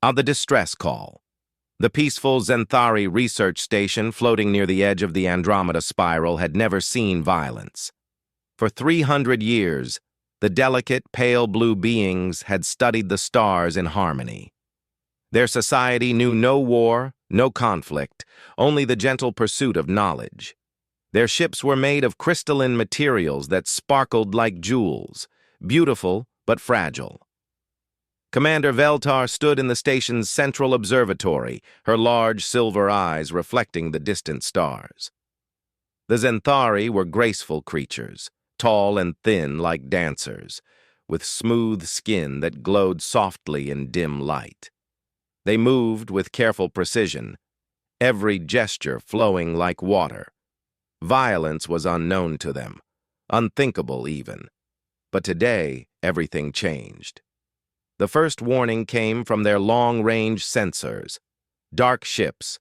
On the distress call. The peaceful Zenthari research station floating near the edge of the Andromeda spiral had never seen violence. For 300 years, the delicate, pale blue beings had studied the stars in harmony. Their society knew no war, no conflict, only the gentle pursuit of knowledge. Their ships were made of crystalline materials that sparkled like jewels, beautiful but fragile. Commander Veltar stood in the station's central observatory, her large silver eyes reflecting the distant stars. The Zenthari were graceful creatures, tall and thin like dancers, with smooth skin that glowed softly in dim light. They moved with careful precision, every gesture flowing like water. Violence was unknown to them, unthinkable even. But today, everything changed. The first warning came from their long-range sensors. Dark ships,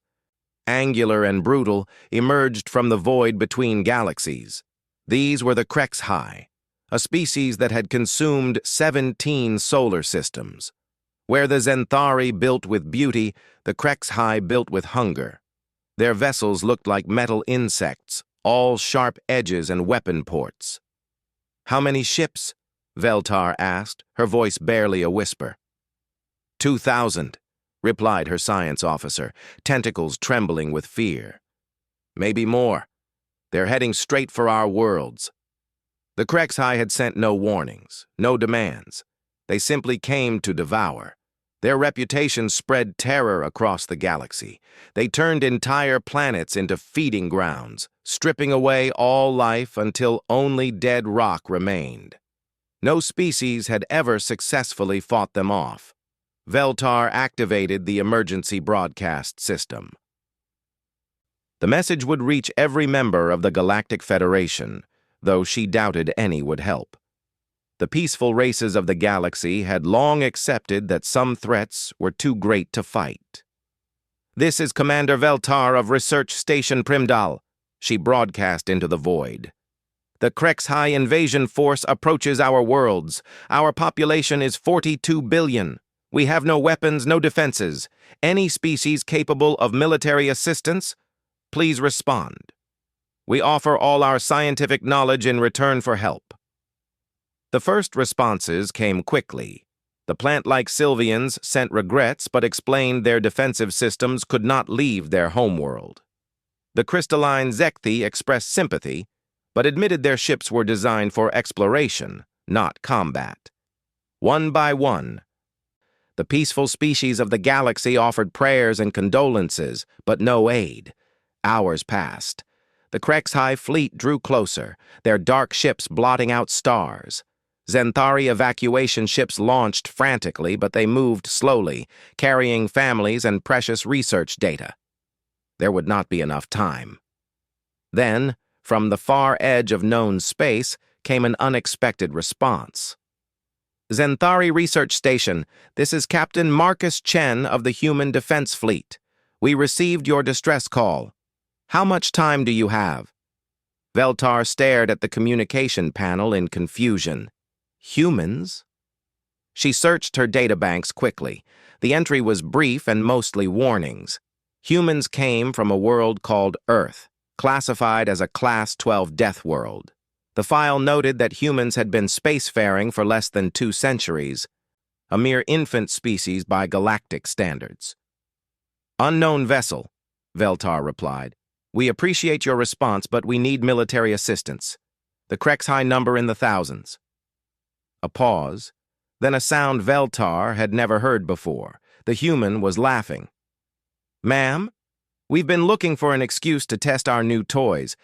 angular and brutal, emerged from the void between galaxies. These were the HFY, a species that had consumed 17 solar systems. Where the Zenthari built with beauty, the HFY built with hunger. Their vessels looked like metal insects, all sharp edges and weapon ports. "How many ships?" Veltar asked, her voice barely a whisper. 2,000, replied her science officer, tentacles trembling with fear. "Maybe more. They're heading straight for our worlds." The HFY had sent no warnings, no demands. They simply came to devour. Their reputation spread terror across the galaxy. They turned entire planets into feeding grounds, stripping away all life until only dead rock remained. No species had ever successfully fought them off. Veltar activated the emergency broadcast system. The message would reach every member of the Galactic Federation, though she doubted any would help. The peaceful races of the galaxy had long accepted that some threats were too great to fight. "This is Commander Veltar of Research Station Primdal," she broadcast into the void. "The HFY invasion force approaches our worlds. Our population is 42 billion. We have no weapons, no defenses. Any species capable of military assistance, please respond. We offer all our scientific knowledge in return for help." The first responses came quickly. The plant-like Sylvians sent regrets but explained their defensive systems could not leave their homeworld. The crystalline Zekthi expressed sympathy, but admitted their ships were designed for exploration, not combat. One by one, the peaceful species of the galaxy offered prayers and condolences, but no aid. Hours passed. The HFY fleet drew closer, their dark ships blotting out stars. Zenthari evacuation ships launched frantically, but they moved slowly, carrying families and precious research data. There would not be enough time. Then, from the far edge of known space, came an unexpected response. "Zenthari Research Station, this is Captain Marcus Chen of the Human Defense Fleet. We received your distress call. How much time do you have?" Veltar stared at the communication panel in confusion. Humans? She searched her databanks quickly. The entry was brief and mostly warnings. Humans came from a world called Earth, classified as a Class 12 death world. The file noted that humans had been spacefaring for less than 2 centuries, a mere infant species by galactic standards. "Unknown vessel," Veltar replied. "We appreciate your response, but we need military assistance. The HFY number in the thousands." A pause, then a sound Veltar had never heard before. The human was laughing. "Ma'am, we've been looking for an excuse to test our new toys.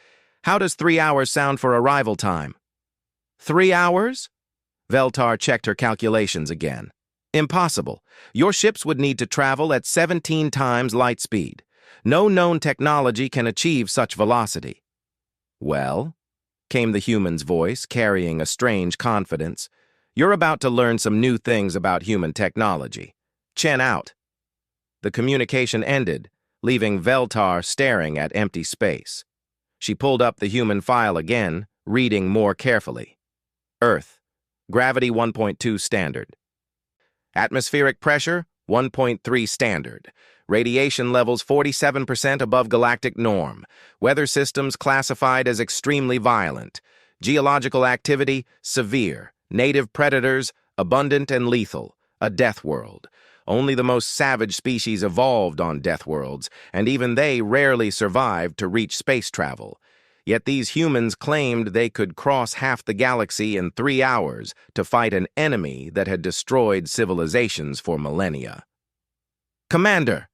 How does 3 hours sound for arrival time?" 3 hours? Veltar checked her calculations again. "Impossible. Your ships would need to travel at 17 times light speed. No known technology can achieve such velocity." "Well," came the human's voice, carrying a strange confidence, "you're about to learn some new things about human technology. Chen out." The communication ended, leaving Veltar staring at empty space. She pulled up the human file again, reading more carefully. Earth, gravity 1.2 standard. Atmospheric pressure 1.3 standard. Radiation levels 47% above galactic norm. Weather systems classified as extremely violent. Geological activity, severe. Native predators, abundant and lethal. A death world. Only the most savage species evolved on death worlds, and even they rarely survived to reach space travel. Yet these humans claimed they could cross half the galaxy in 3 hours to fight an enemy that had destroyed civilizations for millennia. "Commander,"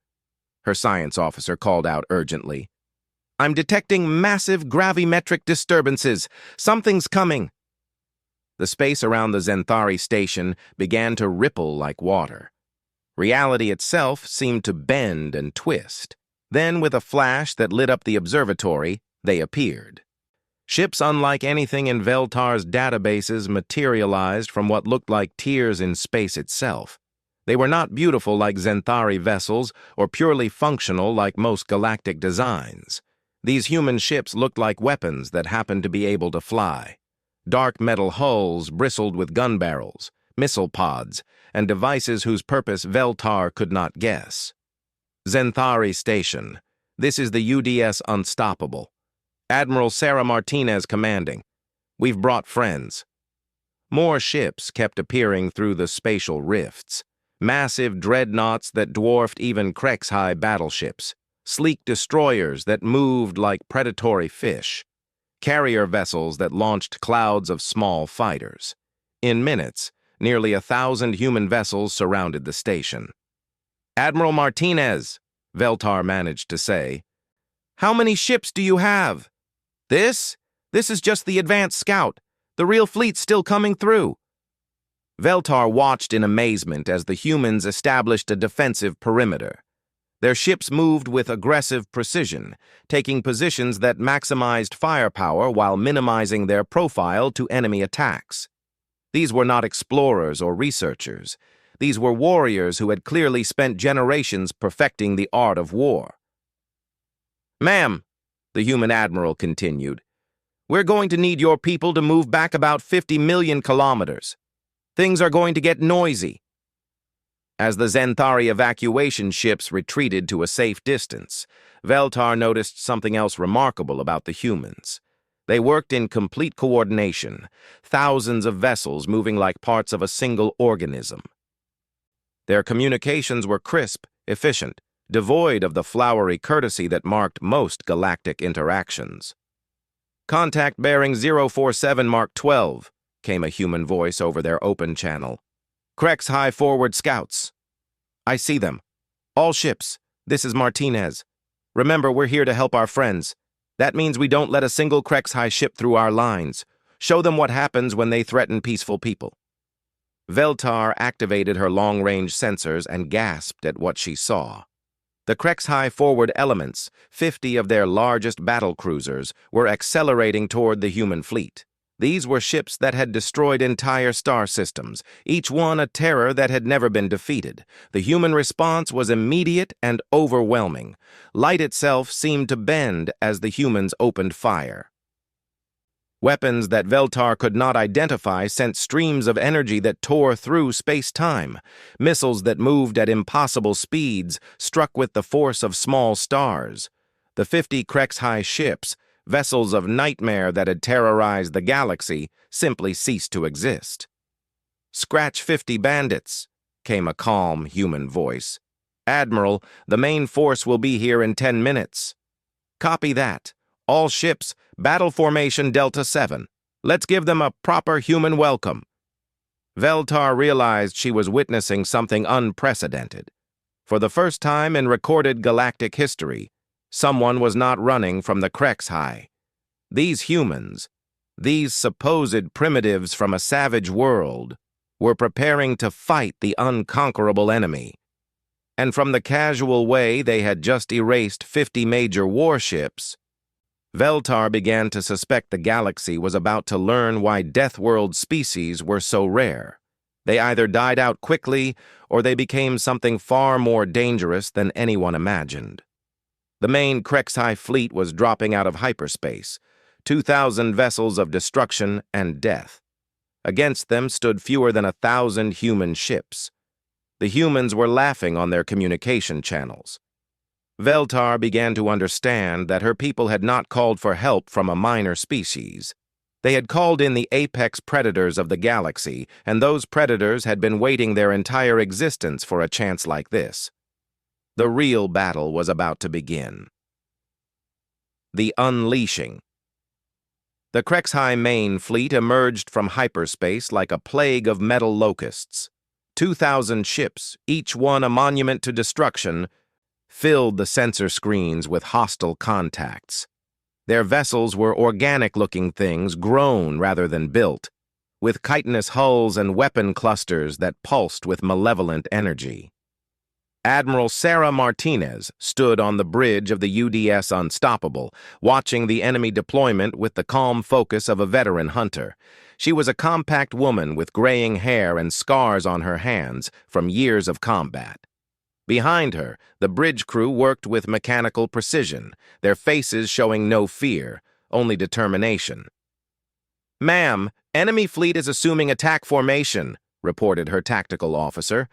her science officer called out urgently, "I'm detecting massive gravimetric disturbances. Something's coming." The space around the Zenthari station began to ripple like water. Reality itself seemed to bend and twist. Then, with a flash that lit up the observatory, they appeared. Ships unlike anything in Veltar's databases materialized from what looked like tears in space itself. They were not beautiful like Zenthari vessels or purely functional like most galactic designs. These human ships looked like weapons that happened to be able to fly. Dark metal hulls bristled with gun barrels, missile pods, and devices whose purpose Veltar could not guess. Zenthari Station. This is the UDS Unstoppable. Admiral Sarah Martinez commanding. We've brought friends. More ships kept appearing through the spatial rifts. Massive dreadnoughts that dwarfed even HFY battleships. Sleek destroyers that moved like predatory fish. Carrier vessels that launched clouds of small fighters. In minutes, nearly 1,000 human vessels surrounded the station. "Admiral Martinez," Veltar managed to say, "how many ships do you have?" This is just the advanced scout. The real fleet's still coming through." Veltar watched in amazement as the humans established a defensive perimeter. Their ships moved with aggressive precision, taking positions that maximized firepower while minimizing their profile to enemy attacks. These were not explorers or researchers. These were warriors who had clearly spent generations perfecting the art of war. "Ma'am," the human admiral continued, "we're going to need your people to move back about 50 million kilometers. Things are going to get noisy." As the Zenthari evacuation ships retreated to a safe distance, Veltar noticed something else remarkable about the humans. They worked in complete coordination, thousands of vessels moving like parts of a single organism. Their communications were crisp, efficient, devoid of the flowery courtesy that marked most galactic interactions. "Contact bearing 047 Mark 12, came a human voice over their open channel. "HFY forward scouts." "I see them. All ships. This is Martinez. Remember, we're here to help our friends. That means we don't let a single HFY ship through our lines. Show them what happens when they threaten peaceful people." Veltar activated her long-range sensors and gasped at what she saw. The HFY forward elements, 50 of their largest battle cruisers, were accelerating toward the human fleet. These were ships that had destroyed entire star systems, each one a terror that had never been defeated. The human response was immediate and overwhelming. Light itself seemed to bend as the humans opened fire. Weapons that Veltar could not identify sent streams of energy that tore through space-time. Missiles that moved at impossible speeds struck with the force of small stars. The 50 HFY ships, vessels of nightmare that had terrorized the galaxy, simply ceased to exist. "Scratch 50 bandits," came a calm human voice. "Admiral, the main force will be here in 10 minutes. "Copy that. All ships, battle formation Delta 7. Let's give them a proper human welcome." Veltar realized she was witnessing something unprecedented. For the first time in recorded galactic history, someone was not running from the HFY. These humans, these supposed primitives from a savage world, were preparing to fight the unconquerable enemy. And from the casual way they had just erased 50 major warships, Veltar began to suspect the galaxy was about to learn why Deathworld species were so rare. They either died out quickly, or they became something far more dangerous than anyone imagined. The main HFY fleet was dropping out of hyperspace, 2,000 vessels of destruction and death. Against them stood fewer than 1,000 human ships. The humans were laughing on their communication channels. Veltar began to understand that her people had not called for help from a minor species. They had called in the apex predators of the galaxy, and those predators had been waiting their entire existence for a chance like this. The real battle was about to begin. The Unleashing. The HFY main fleet emerged from hyperspace like a plague of metal locusts. 2,000 ships, each one a monument to destruction, filled the sensor screens with hostile contacts. Their vessels were organic-looking things, grown rather than built, with chitinous hulls and weapon clusters that pulsed with malevolent energy. Admiral Sarah Martinez stood on the bridge of the UDS Unstoppable, watching the enemy deployment with the calm focus of a veteran hunter. She was a compact woman with graying hair and scars on her hands from years of combat. Behind her, the bridge crew worked with mechanical precision, their faces showing no fear, only determination. "Ma'am, enemy fleet is assuming attack formation," reported her tactical officer,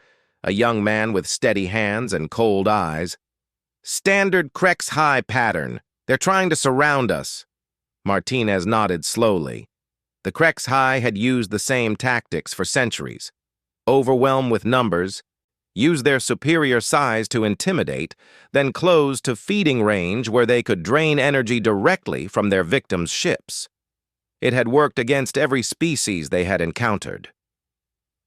a young man with steady hands and cold eyes. "Standard HFY pattern. They're trying to surround us." Martinez nodded slowly. The HFY had used the same tactics for centuries. Overwhelm with numbers, use their superior size to intimidate, then close to feeding range where they could drain energy directly from their victims' ships. It had worked against every species they had encountered.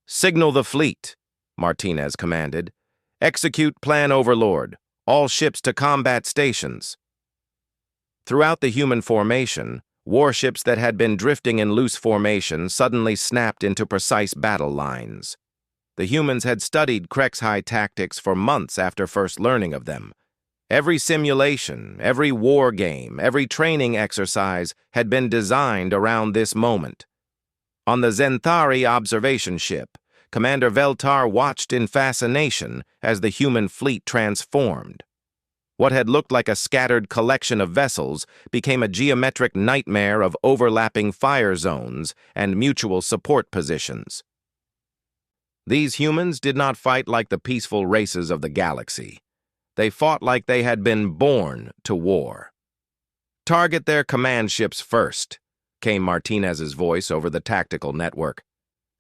"Signal the fleet," Martinez commanded. "Execute Plan Overlord. All ships to combat stations." Throughout the human formation, warships that had been drifting in loose formation suddenly snapped into precise battle lines. The humans had studied HFY tactics for months after first learning of them. Every simulation, every war game, every training exercise had been designed around this moment. On the Zenthari observation ship, Commander Veltar watched in fascination as the human fleet transformed. What had looked like a scattered collection of vessels became a geometric nightmare of overlapping fire zones and mutual support positions. These humans did not fight like the peaceful races of the galaxy. They fought like they had been born to war. "Target their command ships first," came Martinez's voice over the tactical network.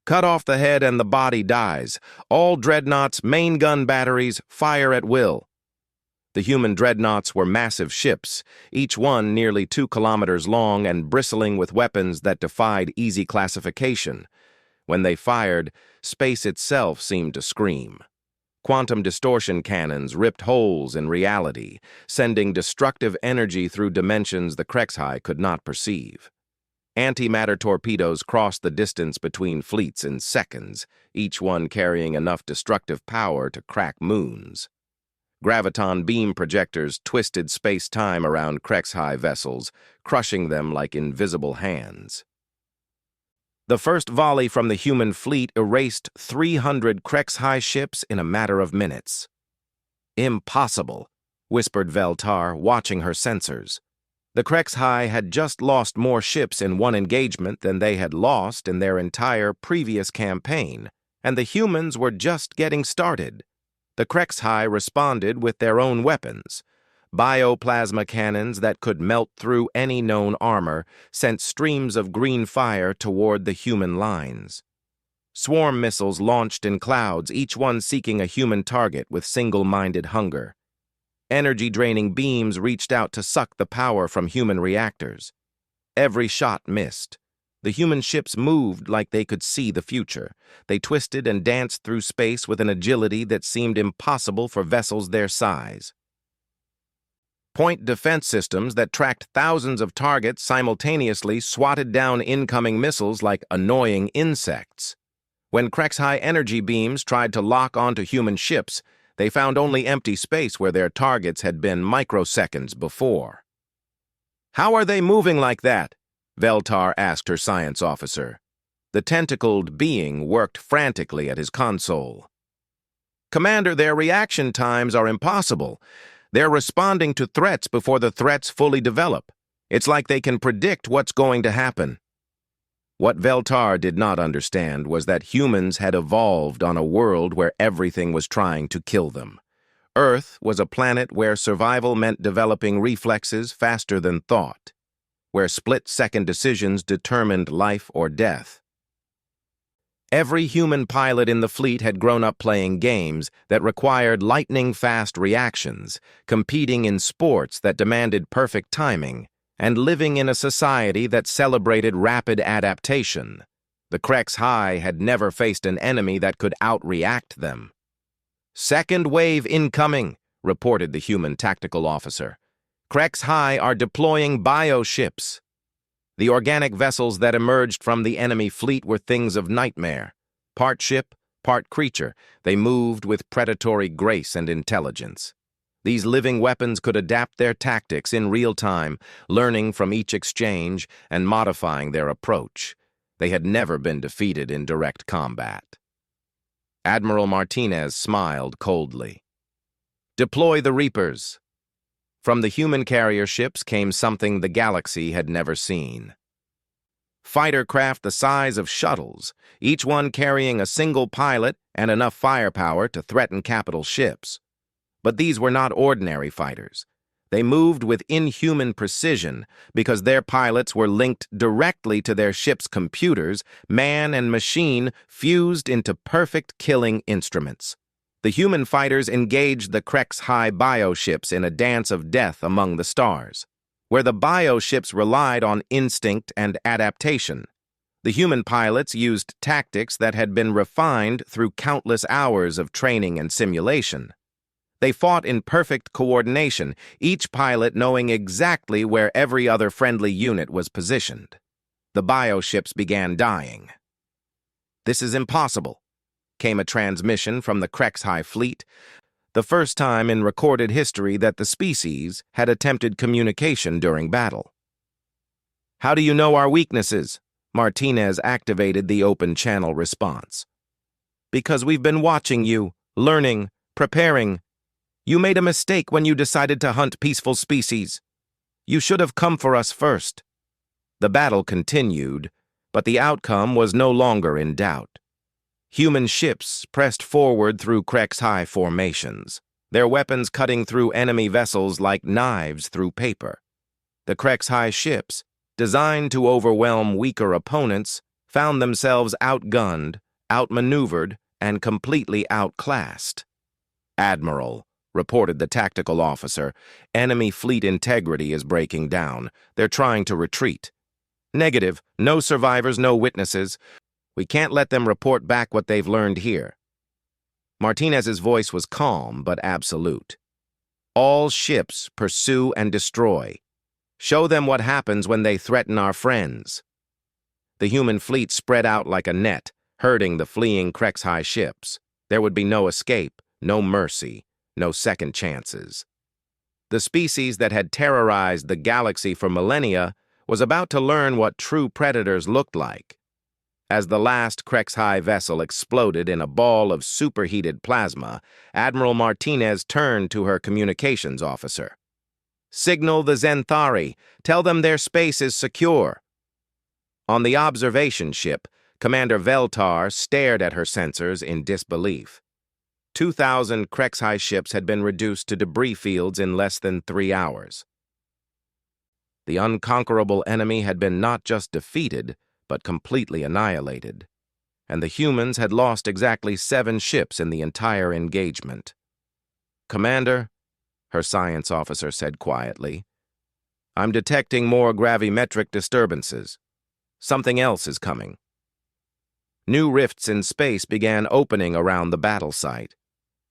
"Cut off the head and the body dies. All dreadnoughts, main gun batteries, fire at will." The human dreadnoughts were massive ships, each one nearly 2 kilometers long and bristling with weapons that defied easy classification. When they fired, space itself seemed to scream. Quantum distortion cannons ripped holes in reality, sending destructive energy through dimensions the HFY could not perceive. Antimatter torpedoes crossed the distance between fleets in seconds, each one carrying enough destructive power to crack moons. Graviton beam projectors twisted space-time around HFY vessels, crushing them like invisible hands. The first volley from the human fleet erased 300 HFY ships in a matter of minutes. "Impossible," whispered Veltar, watching her sensors. The HFY had just lost more ships in one engagement than they had lost in their entire previous campaign, and the humans were just getting started. The HFY responded with their own weapons. Bioplasma cannons that could melt through any known armor sent streams of green fire toward the human lines. Swarm missiles launched in clouds, each one seeking a human target with single-minded hunger. Energy-draining beams reached out to suck the power from human reactors. Every shot missed. The human ships moved like they could see the future. They twisted and danced through space with an agility that seemed impossible for vessels their size. Point defense systems that tracked thousands of targets simultaneously swatted down incoming missiles like annoying insects. When HFY energy beams tried to lock onto human ships, they found only empty space where their targets had been microseconds before. "How are they moving like that?" Veltar asked her science officer. The tentacled being worked frantically at his console. "Commander, their reaction times are impossible. They're responding to threats before the threats fully develop. It's like they can predict what's going to happen." What Veltar did not understand was that humans had evolved on a world where everything was trying to kill them. Earth was a planet where survival meant developing reflexes faster than thought, where split-second decisions determined life or death. Every human pilot in the fleet had grown up playing games that required lightning-fast reactions, competing in sports that demanded perfect timing, and living in a society that celebrated rapid adaptation. The HFY had never faced an enemy that could outreact them. "Second wave incoming," reported the human tactical officer. "HFY are deploying bioships." The organic vessels that emerged from the enemy fleet were things of nightmare. Part ship, part creature, they moved with predatory grace and intelligence. These living weapons could adapt their tactics in real time, learning from each exchange and modifying their approach. They had never been defeated in direct combat. Admiral Martinez smiled coldly. "Deploy the Reapers." From the human carrier ships came something the galaxy had never seen. Fighter craft the size of shuttles, each one carrying a single pilot and enough firepower to threaten capital ships. But these were not ordinary fighters. They moved with inhuman precision because their pilots were linked directly to their ship's computers, man and machine fused into perfect killing instruments. The human fighters engaged the HFY bioships in a dance of death among the stars, where the bioships relied on instinct and adaptation. The human pilots used tactics that had been refined through countless hours of training and simulation. They fought in perfect coordination, each pilot knowing exactly where every other friendly unit was positioned. The bioships began dying. "This is impossible," came a transmission from the HFY fleet, the first time in recorded history that the species had attempted communication during battle. "How do you know our weaknesses?" Martinez activated the open channel response. "Because we've been watching you, learning, preparing. You made a mistake when you decided to hunt peaceful species. You should have come for us first." The battle continued, but the outcome was no longer in doubt. Human ships pressed forward through HFY formations, their weapons cutting through enemy vessels like knives through paper. The HFY ships, designed to overwhelm weaker opponents, found themselves outgunned, outmaneuvered, and completely outclassed. "Admiral," reported the tactical officer, "enemy fleet integrity is breaking down. They're trying to retreat." "Negative. No survivors, no witnesses. We can't let them report back what they've learned here." Martinez's voice was calm but absolute. "All ships pursue and destroy. Show them what happens when they threaten our friends." The human fleet spread out like a net, herding the fleeing HFY ships. There would be no escape, no mercy, no second chances. The species that had terrorized the galaxy for millennia was about to learn what true predators looked like. As the last HFY vessel exploded in a ball of superheated plasma, Admiral Martinez turned to her communications officer. "Signal the Zenthari. Tell them their space is secure." On the observation ship, Commander Veltar stared at her sensors in disbelief. 2,000 HFY ships had been reduced to debris fields in less than 3 hours. The unconquerable enemy had been not just defeated, but completely annihilated, and the humans had lost exactly 7 ships in the entire engagement. "Commander," her science officer said quietly, "I'm detecting more gravimetric disturbances. Something else is coming." New rifts in space began opening around the battle site.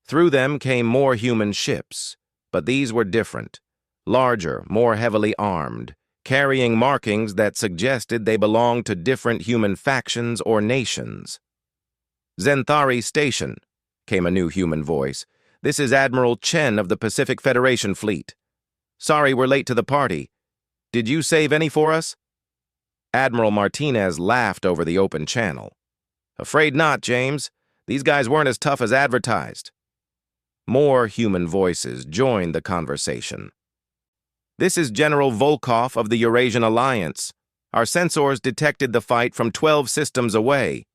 Through them came more human ships, but these were different, larger, more heavily armed, carrying markings that suggested they belonged to different human factions or nations. "Zenthari Station," came a new human voice. "This is Admiral Chen of the Pacific Federation Fleet. Sorry we're late to the party. Did you save any for us?" Admiral Martinez laughed over the open channel. "Afraid not, James. These guys weren't as tough as advertised." More human voices joined the conversation. "This is General Volkov of the Eurasian Alliance. Our sensors detected the fight from 12 systems away.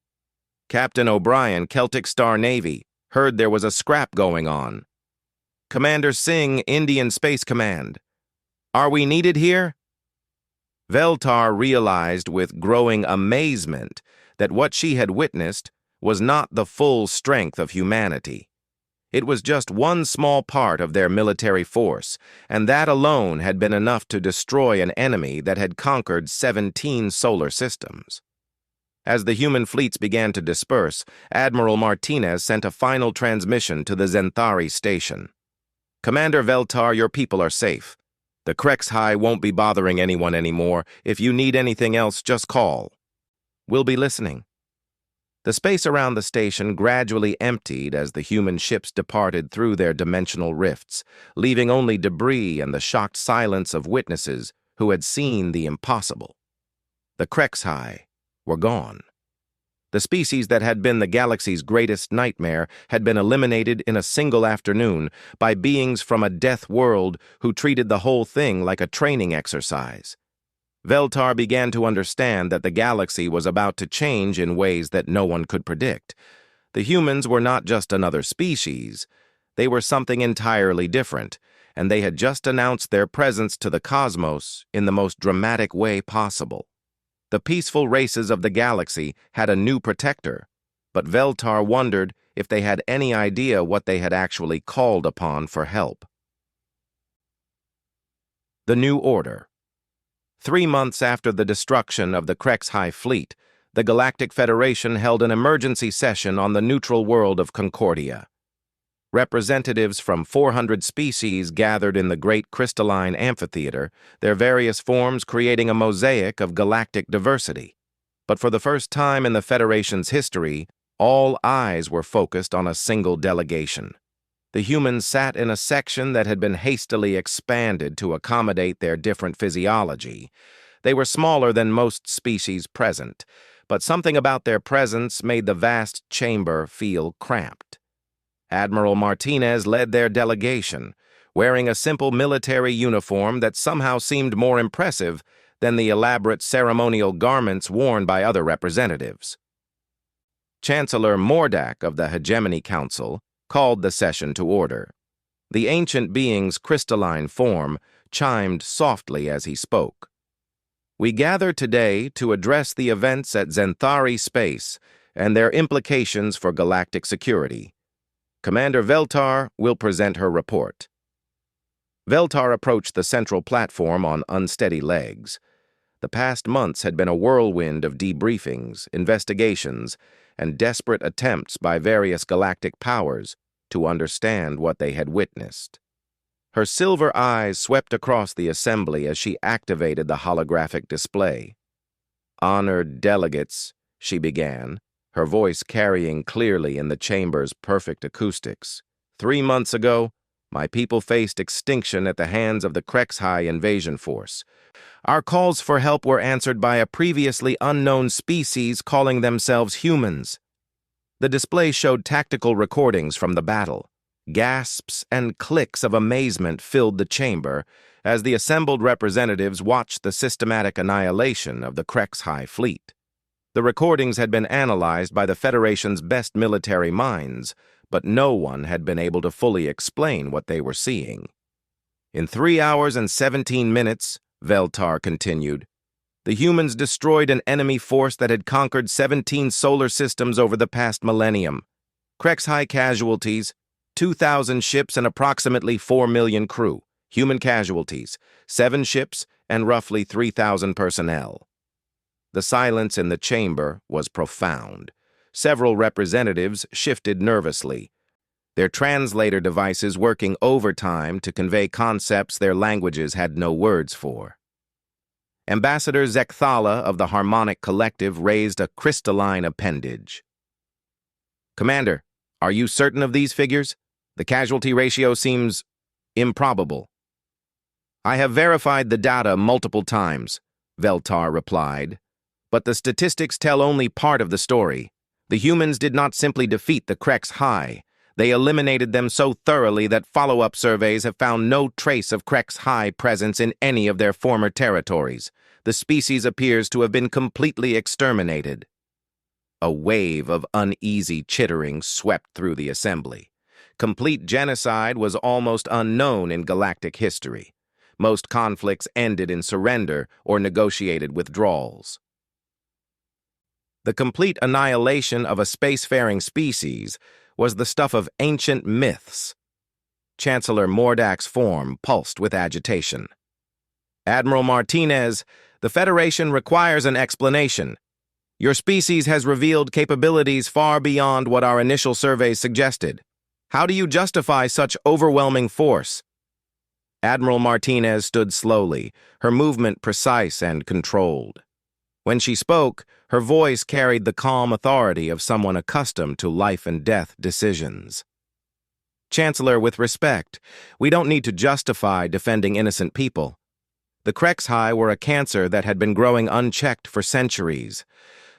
Captain O'Brien, Celtic Star Navy, heard there was a scrap going on. Commander Singh, Indian Space Command. Are we needed here? Veltar realized with growing amazement that what she had witnessed was not the full strength of humanity. It was just one small part of their military force, and that alone had been enough to destroy an enemy that had conquered 17 solar systems. As the human fleets began to disperse, Admiral Martinez sent a final transmission to the Zenthari station. Commander Veltar, your people are safe. The HFY won't be bothering anyone anymore. If you need anything else, just call. We'll be listening. The space around the station gradually emptied as the human ships departed through their dimensional rifts, leaving only debris and the shocked silence of witnesses who had seen the impossible. The HFY were gone. The species that had been the galaxy's greatest nightmare had been eliminated in a single afternoon by beings from a death world who treated the whole thing like a training exercise. Veltar began to understand that the galaxy was about to change in ways that no one could predict. The humans were not just another species. They were something entirely different, and they had just announced their presence to the cosmos in the most dramatic way possible. The peaceful races of the galaxy had a new protector, but Veltar wondered if they had any idea what they had actually called upon for help. The New Order. 3 months after the destruction of the HFY fleet, the Galactic Federation held an emergency session on the neutral world of Concordia. Representatives from 400 species gathered in the Great Crystalline Amphitheater, their various forms creating a mosaic of galactic diversity. But for the first time in the Federation's history, all eyes were focused on a single delegation. The humans sat in a section that had been hastily expanded to accommodate their different physiology. They were smaller than most species present, but something about their presence made the vast chamber feel cramped. Admiral Martinez led their delegation, wearing a simple military uniform that somehow seemed more impressive than the elaborate ceremonial garments worn by other representatives. Chancellor Mordak of the Hegemony Council called the session to order. The ancient being's crystalline form chimed softly as he spoke. We gather today to address the events at Zenthari space and their implications for galactic security. Commander Veltar will present her report. Veltar approached the central platform on unsteady legs. The past months had been a whirlwind of debriefings, investigations, and desperate attempts by various galactic powers to understand what they had witnessed. Her silver eyes swept across the assembly as she activated the holographic display. Honored delegates, she began, her voice carrying clearly in the chamber's perfect acoustics. 3 months ago, my people faced extinction at the hands of the HFY invasion force. Our calls for help were answered by a previously unknown species calling themselves humans. The display showed tactical recordings from the battle. Gasps and clicks of amazement filled the chamber as the assembled representatives watched the systematic annihilation of the HFY fleet. The recordings had been analyzed by the Federation's best military minds, but no one had been able to fully explain what they were seeing. In 3 hours and 17 minutes, Veltar continued, the humans destroyed an enemy force that had conquered 17 solar systems over the past millennium. HFY casualties, 2,000 ships and approximately 4 million crew. Human casualties, 7 ships and roughly 3,000 personnel. The silence in the chamber was profound. Several representatives shifted nervously, their translator devices working overtime to convey concepts their languages had no words for. Ambassador Zekthala of the Harmonic Collective raised a crystalline appendage. Commander, are you certain of these figures? The casualty ratio seems improbable. I have verified the data multiple times, Veltar replied, but the statistics tell only part of the story. The humans did not simply defeat the HFY. They eliminated them so thoroughly that follow-up surveys have found no trace of HFY presence in any of their former territories. The species appears to have been completely exterminated. A wave of uneasy chittering swept through the assembly. Complete genocide was almost unknown in galactic history. Most conflicts ended in surrender or negotiated withdrawals. The complete annihilation of a spacefaring species was the stuff of ancient myths. Chancellor Mordak's form pulsed with agitation. Admiral Martinez, the Federation requires an explanation. Your species has revealed capabilities far beyond what our initial surveys suggested. How do you justify such overwhelming force? Admiral Martinez stood slowly, her movement precise and controlled. When she spoke, her voice carried the calm authority of someone accustomed to life-and-death decisions. Chancellor, with respect, we don't need to justify defending innocent people. The HFY were a cancer that had been growing unchecked for centuries.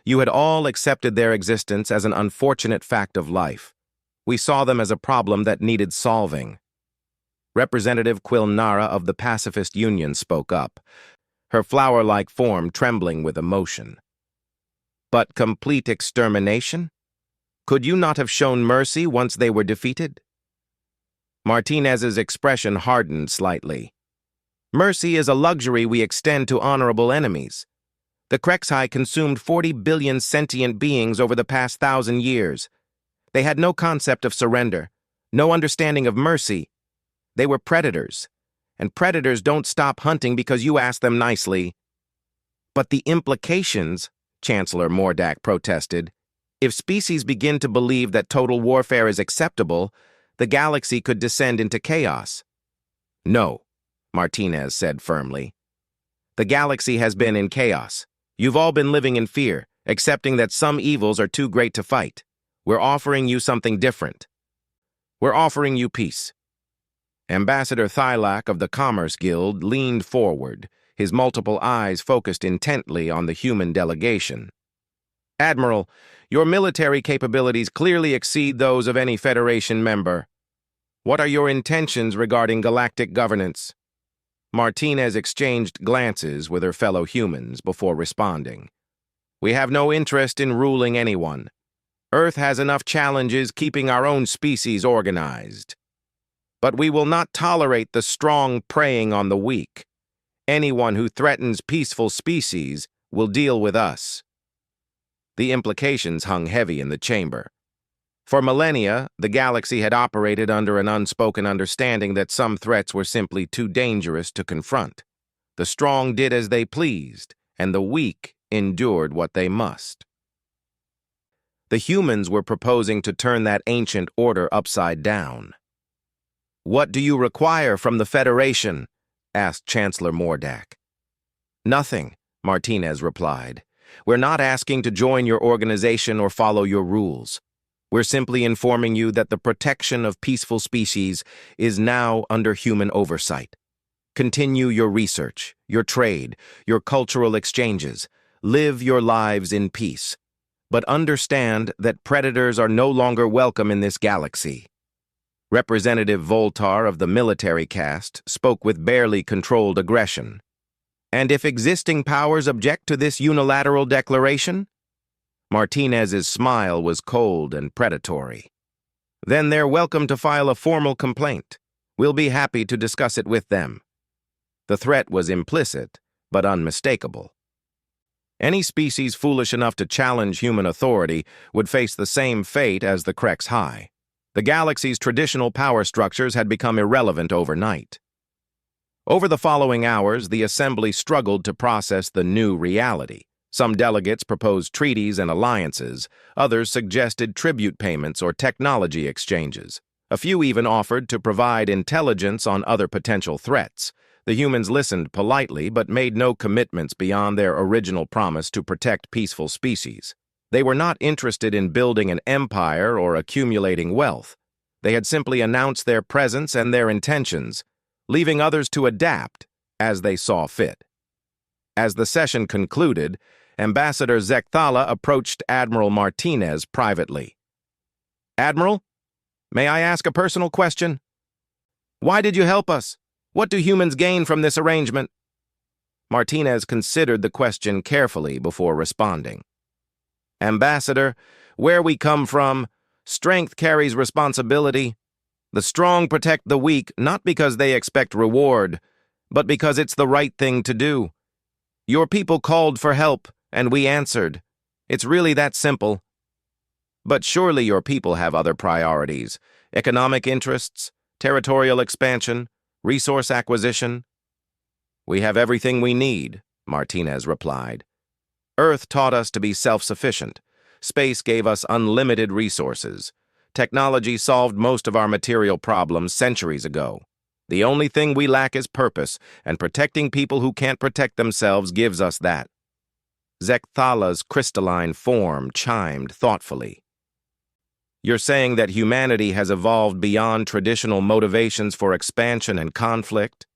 You had all accepted their existence as an unfortunate fact of life. We saw them as a problem that needed solving. Representative Quilnara of the Pacifist Union spoke up, her flower-like form trembling with emotion. But complete extermination? Could you not have shown mercy once they were defeated? Martinez's expression hardened slightly. Mercy is a luxury we extend to honorable enemies. The HFY consumed 40 billion sentient beings over the past 1,000 years. They had no concept of surrender, no understanding of mercy. They were predators, and predators don't stop hunting because you ask them nicely. But the implications, Chancellor Mordak protested, if species begin to believe that total warfare is acceptable, the galaxy could descend into chaos. No, Martinez said firmly. The galaxy has been in chaos. You've all been living in fear, accepting that some evils are too great to fight. We're offering you something different. We're offering you peace. Ambassador Thylak of the Commerce Guild leaned forward, his multiple eyes focused intently on the human delegation. Admiral, your military capabilities clearly exceed those of any Federation member. What are your intentions regarding galactic governance? Martinez exchanged glances with her fellow humans before responding. We have no interest in ruling anyone. Earth has enough challenges keeping our own species organized. But we will not tolerate the strong preying on the weak. Anyone who threatens peaceful species will deal with us. The implications hung heavy in the chamber. For millennia, the galaxy had operated under an unspoken understanding that some threats were simply too dangerous to confront. The strong did as they pleased, and the weak endured what they must. The humans were proposing to turn that ancient order upside down. What do you require from the Federation? Asked Chancellor Mordak. Nothing, Martinez replied. We're not asking to join your organization or follow your rules. We're simply informing you that the protection of peaceful species is now under human oversight. Continue your research, your trade, your cultural exchanges. Live your lives in peace. But understand that predators are no longer welcome in this galaxy. Representative Voltar of the military caste spoke with barely controlled aggression. And if existing powers object to this unilateral declaration? Martinez's smile was cold and predatory. Then they're welcome to file a formal complaint. We'll be happy to discuss it with them. The threat was implicit, but unmistakable. Any species foolish enough to challenge human authority would face the same fate as the HFY. The galaxy's traditional power structures had become irrelevant overnight. Over the following hours, the Assembly struggled to process the new reality. Some delegates proposed treaties and alliances, others suggested tribute payments or technology exchanges. A few even offered to provide intelligence on other potential threats. The humans listened politely but made no commitments beyond their original promise to protect peaceful species. They were not interested in building an empire or accumulating wealth. They had simply announced their presence and their intentions, leaving others to adapt as they saw fit. As the session concluded, Ambassador Zekthala approached Admiral Martinez privately. Admiral, may I ask a personal question? Why did you help us? What do humans gain from this arrangement? Martinez considered the question carefully before responding. Ambassador, where we come from, strength carries responsibility. The strong protect the weak, not because they expect reward, but because it's the right thing to do. Your people called for help, and we answered. It's really that simple. But surely your people have other priorities: economic interests, territorial expansion, resource acquisition. We have everything we need, Martinez replied. Earth taught us to be self-sufficient. Space gave us unlimited resources. Technology solved most of our material problems centuries ago. The only thing we lack is purpose, and protecting people who can't protect themselves gives us that. Zekthala's crystalline form chimed thoughtfully. You're saying that humanity has evolved beyond traditional motivations for expansion and conflict?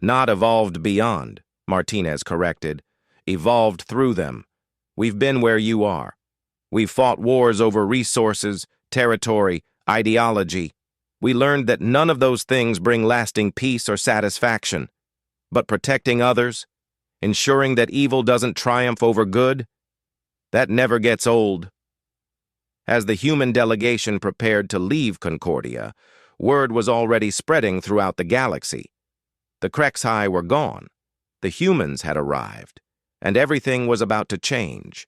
Not evolved beyond, Martinez corrected. Evolved through them. We've been where you are. We've fought wars over resources, territory, ideology. We learned that none of those things bring lasting peace or satisfaction. But protecting others, ensuring that evil doesn't triumph over good, that never gets old. As the human delegation prepared to leave Concordia, word was already spreading throughout the galaxy. The Krexhai were gone. The humans had arrived, and everything was about to change.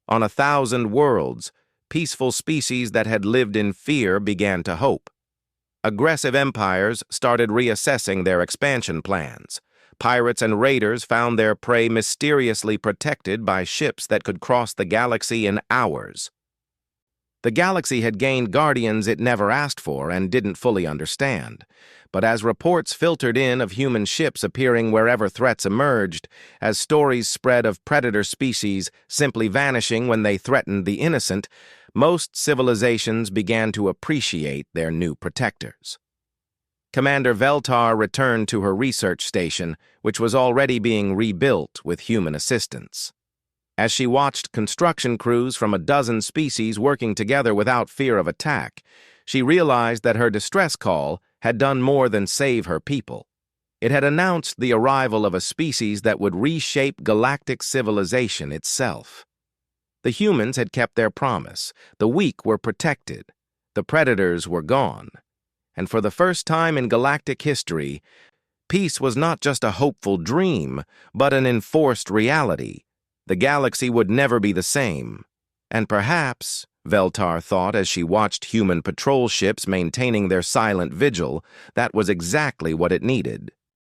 On 1,000 worlds, peaceful species that had lived in fear began to hope. Aggressive empires started reassessing their expansion plans. Pirates and raiders found their prey mysteriously protected by ships that could cross the galaxy in hours. The galaxy had gained guardians it never asked for and didn't fully understand. But as reports filtered in of human ships appearing wherever threats emerged, as stories spread of predator species simply vanishing when they threatened the innocent, most civilizations began to appreciate their new protectors. Commander Veltar returned to her research station, which was already being rebuilt with human assistance. As she watched construction crews from a dozen species working together without fear of attack, she realized that her distress call had done more than save her people. It had announced the arrival of a species that would reshape galactic civilization itself. The humans had kept their promise. The weak were protected. The predators were gone. And for the first time in galactic history, peace was not just a hopeful dream, but an enforced reality. The galaxy would never be the same. And perhaps, Veltar thought as she watched human patrol ships maintaining their silent vigil, that was exactly what it needed.